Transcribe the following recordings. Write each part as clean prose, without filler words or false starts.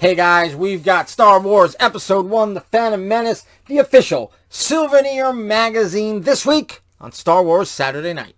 Hey guys, we've got Star Wars Episode 1, The Phantom Menace, the official Souvenir magazine, this week on Star Wars Saturday Night.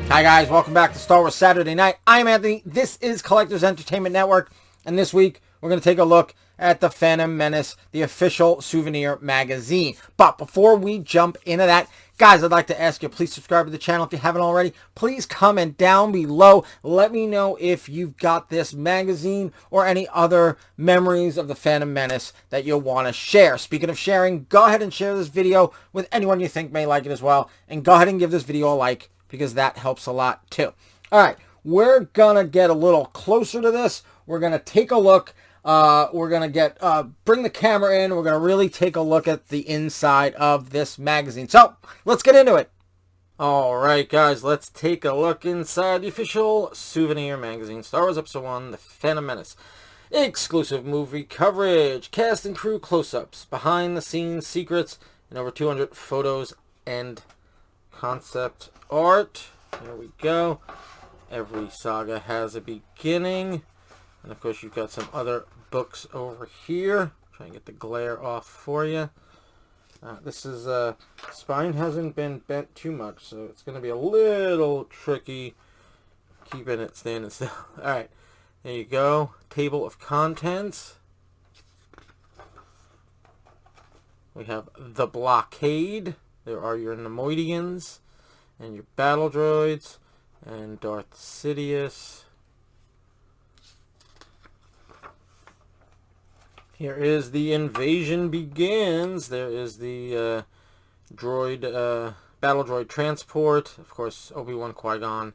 Hi guys, welcome back to Star Wars Saturday Night. I'm Anthony, this is Collectors Entertainment Network, and this week we're going to take a look at The Phantom Menace, the official Souvenir magazine. But before we jump into that, guys, I'd like to ask you, please subscribe to the channel if you haven't already. Please comment down below. Let me know if you've got this magazine or any other memories of The Phantom Menace that you'll want to share. Speaking of sharing, go ahead and share this video with anyone you think may like it as well. And go ahead and give this video a like, because that helps a lot too. All right, we're going to get a little closer to this. We're going to take a look. We're going to bring the camera in. We're going to really take a look at the inside of this magazine. So, let's get into it. All right, guys, let's take a look inside the official Souvenir magazine. Star Wars Episode 1, The Phantom Menace. Exclusive movie coverage, cast and crew close-ups, behind-the-scenes secrets, and over 200 photos and concept art. There we go. Every saga has a beginning. And of course, you've got some other books over here. Try and get the glare off for you. This is, spine hasn't been bent too much, so it's going to be a little tricky keeping it standing still. Alright, there you go. Table of contents. We have the blockade. There are your Nemoidians and your battle droids and Darth Sidious. Here is the invasion begins. There is the battle droid transport. Of course, Obi-Wan, Qui-Gon,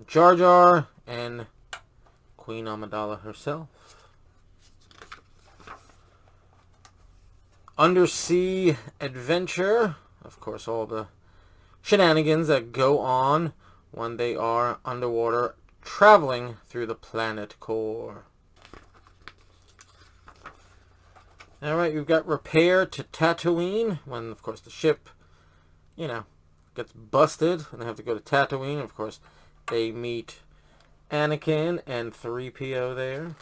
Jar Jar, and Queen Amidala herself. Undersea adventure. Of course, all the shenanigans that go on when they are underwater traveling through the planet core. Alright, we've got repair to Tatooine, when, of course, the ship, gets busted, and they have to go to Tatooine. Of course, they meet Anakin and 3PO there,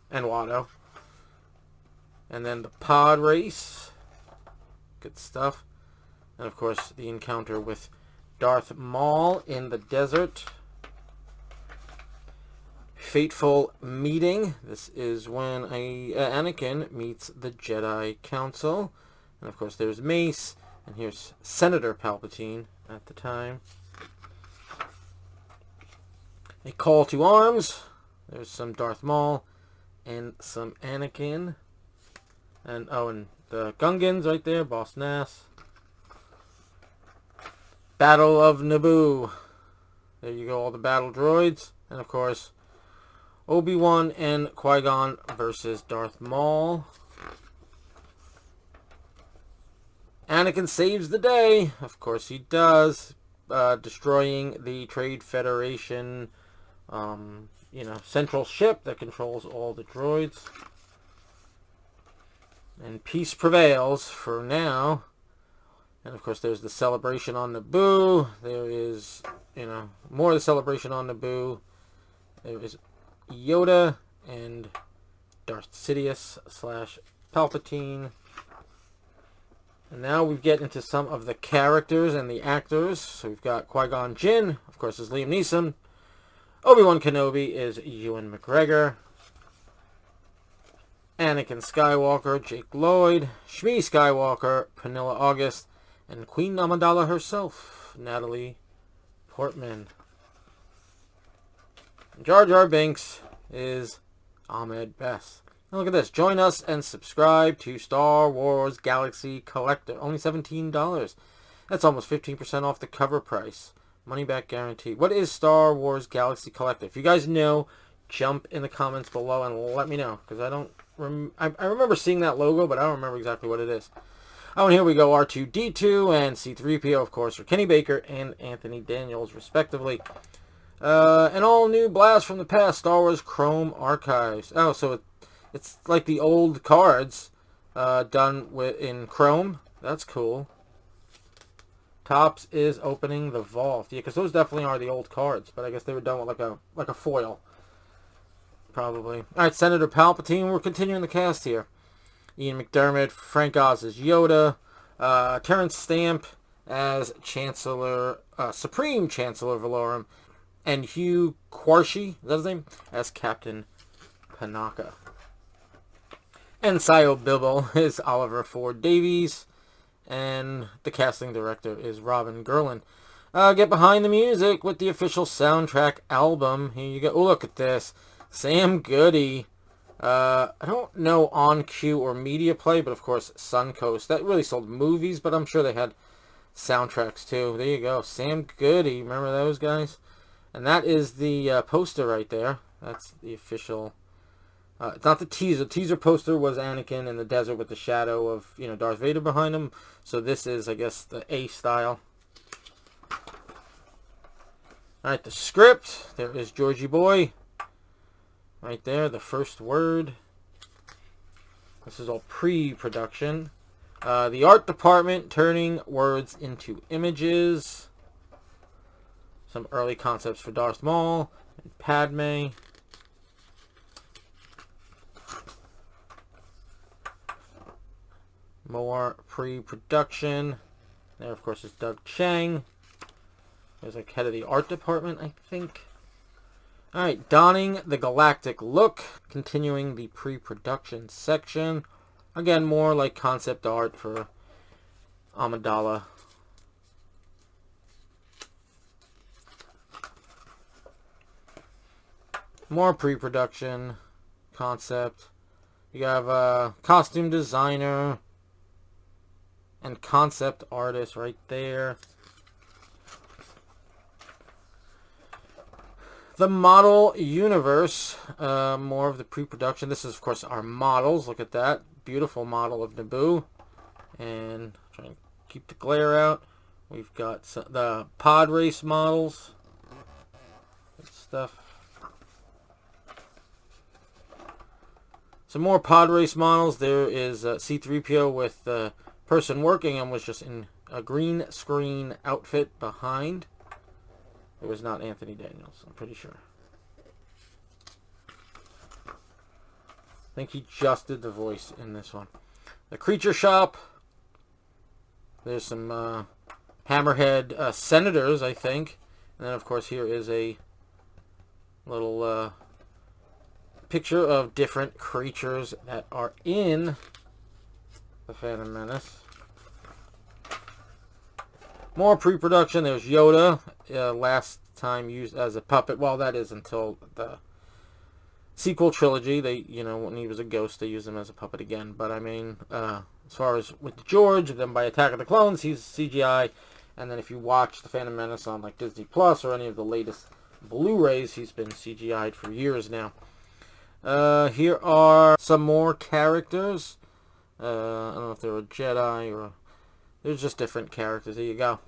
and Watto. And then the pod race. Good stuff. And, of course, the encounter with Darth Maul in the desert. Fateful meeting. This is when Anakin meets the Jedi Council. And of course there's Mace. And here's Senator Palpatine at the time. A call to arms. There's some Darth Maul and some Anakin. And and the Gungans right there. Boss Nass. Battle of Naboo. There you go, all the battle droids. And of course, Obi-Wan and Qui-Gon versus Darth Maul. Anakin saves the day. Of course he does. Destroying the Trade Federation, central ship that controls all the droids. And peace prevails for now. And of course there's the celebration on Naboo. There is, more of the celebration on Naboo. There is Yoda and Darth Sidious / Palpatine. And now we get into some of the characters and the actors. So we've got Qui-Gon Jinn, of course, is Liam Neeson. Obi-Wan Kenobi is Ewan McGregor. Anakin Skywalker, Jake Lloyd. Shmi Skywalker, Pernilla August. And Queen Amidala herself, Natalie Portman. Jar Jar Binks is Ahmed Best. Now look at this. Join us and subscribe to Star Wars Galaxy Collector. Only $17. That's almost 15% off the cover price. Money back guarantee. What is Star Wars Galaxy Collector? If you guys know, jump in the comments below and let me know. Because I remember seeing that logo, but I don't remember exactly what it is. Oh, and here we go. R2-D2 and C-3PO, of course, are Kenny Baker and Anthony Daniels, respectively. An all-new blast from the past, Star Wars Chrome Archives. Oh, so it's like the old cards done in Chrome. That's cool. Topps is opening the vault. Yeah, because those definitely are the old cards, but I guess they were done with like a foil. Probably. All right, Senator Palpatine. We're continuing the cast here. Ian McDermott, Frank Oz as Yoda, Terrence Stamp as Chancellor, Supreme Chancellor Valorum, and Hugh Quarshie, is that his name, as Captain Panaka. And Sio Bibble is Oliver Ford Davies, and the casting director is Robin Gerlin. Get behind the music with the official soundtrack album. Here you go. Oh, look at this. Sam Goody. I don't know On Cue or Media Play, but of course Suncoast. That really sold movies, but I'm sure they had soundtracks too. There you go. Sam Goody. Remember those guys? And that is the poster right there. That's the official... it's not the teaser. The teaser poster was Anakin in the desert with the shadow of, Darth Vader behind him. So this is, I guess, the A style. Alright, the script. There is Georgie Boy. Right there, the first word. This is all pre-production. The art department turning words into images. Some early concepts for Darth Maul and Padme. More pre-production. There, of course, is Doug Chang. There's like head of the art department, I think. Alright, donning the galactic look. Continuing the pre-production section. Again, more like concept art for Amidala. More pre-production concept. You have a costume designer and concept artist right there. The model universe, more of the pre-production. This is, of course, our models. Look at that. Beautiful model of Naboo. And try and keep the glare out. We've got the pod race models. Good stuff. Some more pod race models. There is C-3PO with the person working and was just in a green screen outfit behind. It was not Anthony Daniels, I'm pretty sure. I think he just did the voice in this one. The Creature Shop. There's some Hammerhead senators, I think. And then, of course, here is a little picture of different creatures that are in the Phantom Menace. More pre-production. There's Yoda. Last time used as a puppet. Well, that is until the sequel trilogy. They, when he was a ghost, they used him as a puppet again. But I mean, as far as with George, then by Attack of the Clones, he's CGI. And then if you watch the Phantom Menace on like Disney Plus or any of the latest Blu-rays, he's been CGI'd for years now. Here are some more characters. I don't know if they're a Jedi or... There's just different characters. There you go.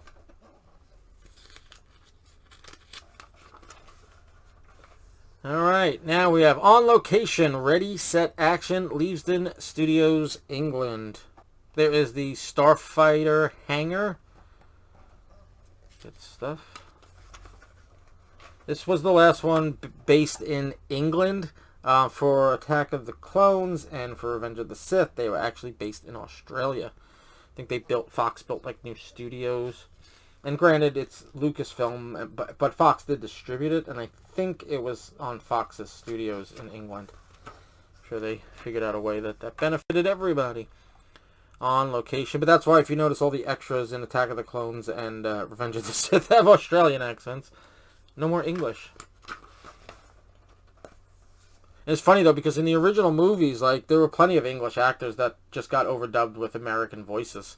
Alright, now we have On Location, Ready, Set, Action, Leavesden Studios, England. There is the Starfighter hangar. Good stuff. This was the last one based in England. For Attack of the Clones and for Revenge of the Sith, they were actually based in Australia. I think Fox built like new studios. And granted, it's Lucasfilm, but Fox did distribute it, and I think it was on Fox's studios in England. I'm sure they figured out a way that benefited everybody. On Location. But that's why, if you notice, all the extras in Attack of the Clones and Revenge of the Sith have Australian accents. No more English. It's funny, though, because in the original movies, like, there were plenty of English actors that just got overdubbed with American voices.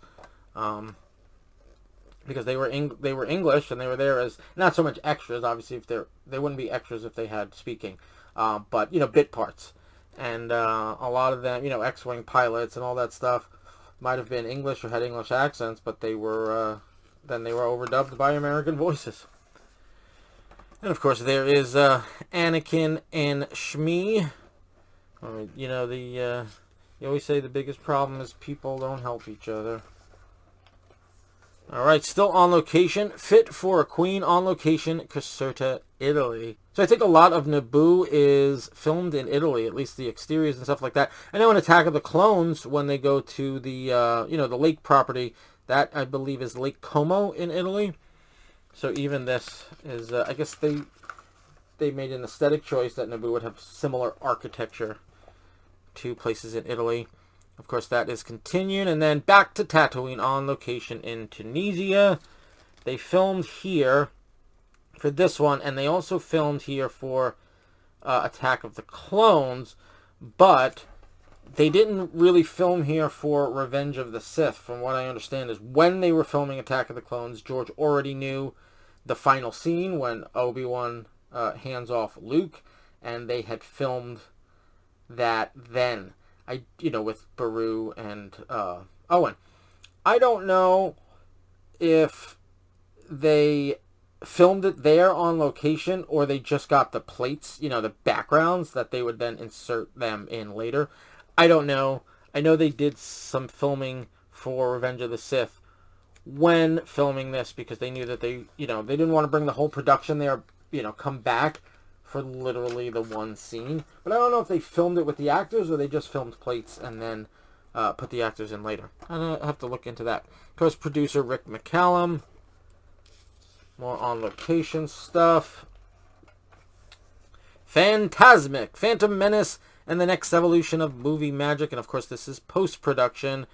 Because they were English, and they were there as, not so much extras, obviously, if they wouldn't be extras if they had speaking. But, bit parts. And a lot of them, X-Wing pilots and all that stuff might have been English or had English accents, but they were, then they were overdubbed by American voices. And of course, there is Anakin and Shmi. You always say the biggest problem is people don't help each other. Alright, still on location. Fit for a Queen, on location, Caserta, Italy. So I think a lot of Naboo is filmed in Italy, at least the exteriors and stuff like that. I know in Attack of the Clones, when they go to the, the lake property, that I believe is Lake Como in Italy. So even this is, I guess they made an aesthetic choice that Naboo would have similar architecture to places in Italy. Of course, that is continued. And then back to Tatooine, on location in Tunisia. They filmed here for this one, and they also filmed here for Attack of the Clones, but they didn't really film here for Revenge of the Sith. From what I understand is when they were filming Attack of the Clones, George already knew the final scene when Obi-Wan hands off Luke, and they had filmed that then. With Beru and Owen. I don't know if they filmed it there on location or they just got the plates, the backgrounds that they would then insert them in later. I don't know. I know they did some filming for Revenge of the Sith when filming this because they knew that they didn't want to bring the whole production there, come back for literally the one scene. But I don't know if they filmed it with the actors or they just filmed plates and then put the actors in later. I have to look into that. Of course, producer Rick McCallum. More on location stuff. Phantasmic, Phantom Menace, and the next evolution of movie magic. And of course, this is post-production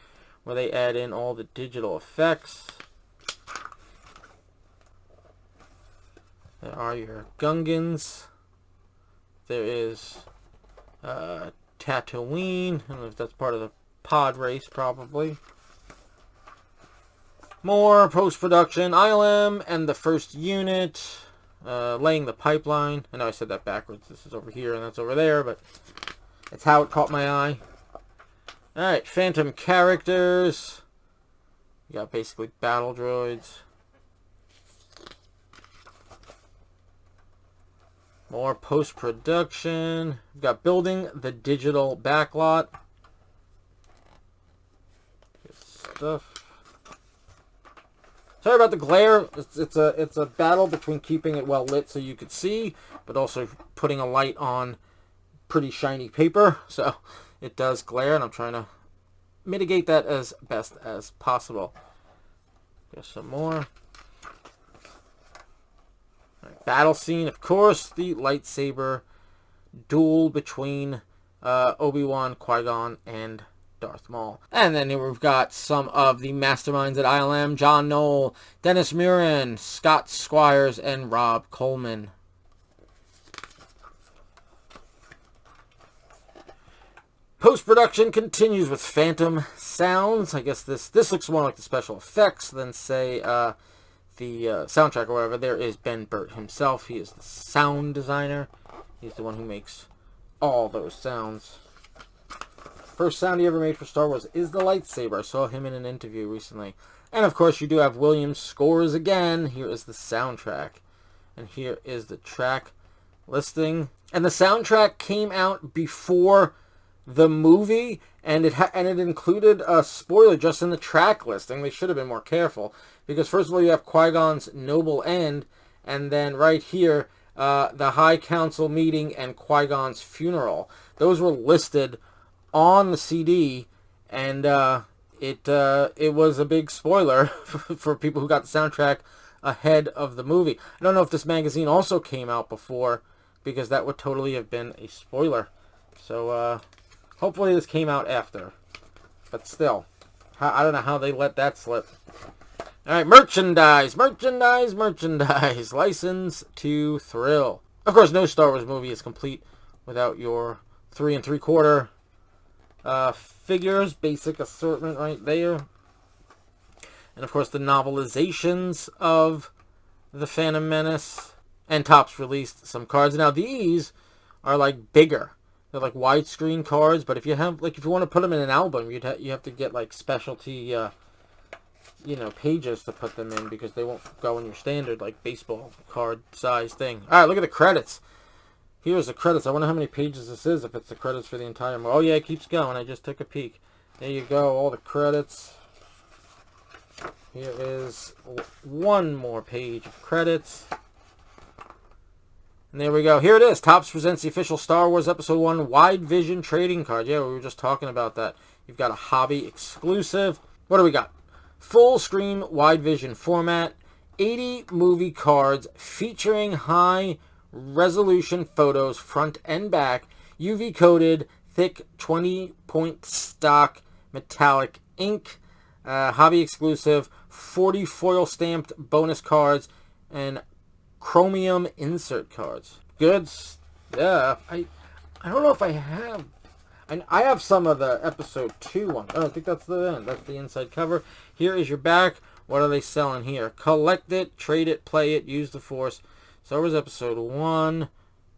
where they add in all the digital effects. There are your Gungans. There is Tatooine. I don't know if that's part of the pod race, probably. More post-production. ILM and the first unit. Laying the pipeline. I know I said that backwards. This is over here and that's over there, but it's how it caught my eye. Alright, Phantom characters. You got basically battle droids. More post-production. We've got building the digital backlot. Good stuff. Sorry about the glare. It's a battle between keeping it well lit so you could see, but also putting a light on pretty shiny paper. So it does glare, and I'm trying to mitigate that as best as possible. There's some more. Right, battle scene, of course, the lightsaber duel between Obi-Wan, Qui-Gon, and Darth Maul. And then here we've got some of the masterminds at ILM: John Knoll, Dennis Muren, Scott Squires, and Rob Coleman. Post-production continues with Phantom sounds. I guess this looks more like the special effects than, say, the soundtrack or whatever. There is Ben Burt himself. He is the sound designer. He's the one who makes all those sounds. First sound he ever made for Star Wars is the lightsaber. I saw him in an interview recently. And of course you do have Williams scores again. Here is the soundtrack. And here is the track listing. And the soundtrack came out before the movie, and it included a spoiler just in the track listing. They should have been more careful, because first of all you have Qui-Gon's Noble End, and then right here the High Council meeting and Qui-Gon's funeral. Those were listed on the CD, and it was a big spoiler for people who got the soundtrack ahead of the movie. I don't know if this magazine also came out before, because that would totally have been a spoiler. So hopefully this came out after, but still, I don't know how they let that slip. Alright, merchandise. License to thrill. Of course, no Star Wars movie is complete without your 3 3/4 figures. Basic assortment right there. And of course, the novelizations of the Phantom Menace. And Topps released some cards. Now, these are like bigger. They're like widescreen cards, but if you have, like, if you want to put them in an album, you have to get like specialty pages to put them in, because they won't go in your standard like baseball card size thing. All right, look at the credits. Here's the credits. I wonder how many pages this is, if it's the credits for the entire movie. Oh yeah, it keeps going. I just took a peek. There you go, all the credits. Here is one more page of credits. And there we go. Here it is. Topps presents the official Star Wars Episode 1 Wide Vision trading card. Yeah, we were just talking about that. You've got a hobby exclusive. What do we got? Full screen wide vision format. 80 movie cards featuring high resolution photos front and back. UV coated, thick 20-point stock metallic ink. Hobby exclusive. 40 foil stamped bonus cards. And chromium insert cards. Good stuff. I don't know if I have. I have some of the episode 2 ones. Oh, I think that's the end. That's the inside cover. Here is your back. What are they selling here? Collect it, trade it, play it, use the Force. Star Wars episode 1.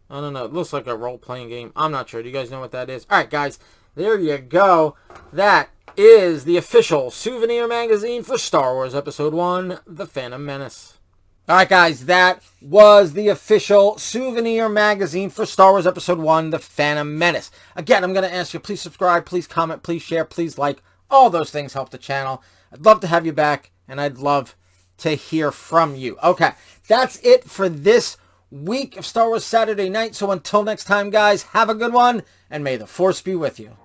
I don't know. It looks like a role-playing game. I'm not sure. Do you guys know what that is? Alright, guys. There you go. That is the official Souvenir magazine for Star Wars episode 1, The Phantom Menace. Alright guys, that was the official Souvenir magazine for Star Wars Episode 1, The Phantom Menace. Again, I'm going to ask you, please subscribe, please comment, please share, please like. All those things help the channel. I'd love to have you back, and I'd love to hear from you. Okay, that's it for this week of Star Wars Saturday Night. So until next time, guys, have a good one, and may the Force be with you.